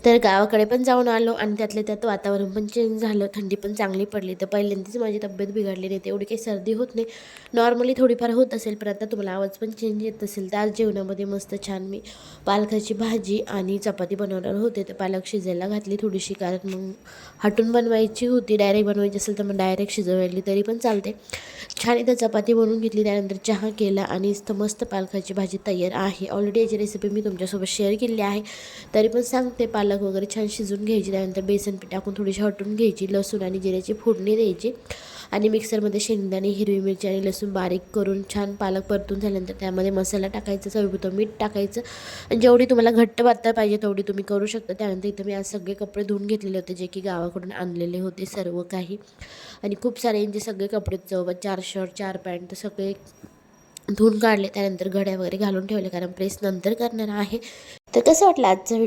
तर गावाकडे पण जाऊन आलो आणि त्यातल्या त्यात वातावरण पण चेंज झालं, थंडी पण चांगली पडली. तर पहिल्यांदाच माझी तब्येत बिघडली नाही, तेवढी काही सर्दी होत नाही, नॉर्मली थोडीफार होत असेल, पण आता तुम्हाला आवाज पण चेंज येत असेल. तर आज जेवणामध्ये मस्त छान मी पालकाची भाजी आणि चपाती बनवणार होते. तर पालक शिजायला घातली थोडीशी, कारण मग हटून बनवायची होती, डायरेक्ट बनवायची असेल तर मग डायरेक्ट शिजवली तरी पण चालते. छान इथं चपाती बनवून घेतली, त्यानंतर चहा केला आणि इथं मस्त पालकाची भाजी तयार आहे. ऑलरेडी याची रेसिपी मी तुमच्यासोबत शेअर केली आहे, तरी पण सांगते. पालक वगैरे छान शिजून घ्यायची, त्यानंतर बेसन पीठ टाकून थोडीशी हटून घ्यायची, लसूण आणि जिऱ्याची फोडणी द्यायची आणि मिक्सरमध्ये शेंगदाणे, हिरवी मिरची आणि लसूण बारीक करून छान पालक परतून झाल्यानंतर त्यामध्ये मसाला टाकायचा, चवीपुरतं मीठ टाकायचं आणि जेवढी तुम्हाला घट्ट पातळ पाहिजे तेवढी तुम्ही करू शकता. त्यानंतर इथं मी आज सगळे कपडे धुवून घेतलेले होते, जे की गावाकडून आणलेले होते सर्व काही, आणि खूप सारे यांचे सगळे कपडे, जवळपास 4 शर्ट 4 पॅन्ट तर सगळे धुवून काढले. त्यानंतर घड्या वगैरे घालून ठेवले, कारण प्रेस नंतर करणार आहे. तर कसं वाटलं आजचा व्हिडिओ?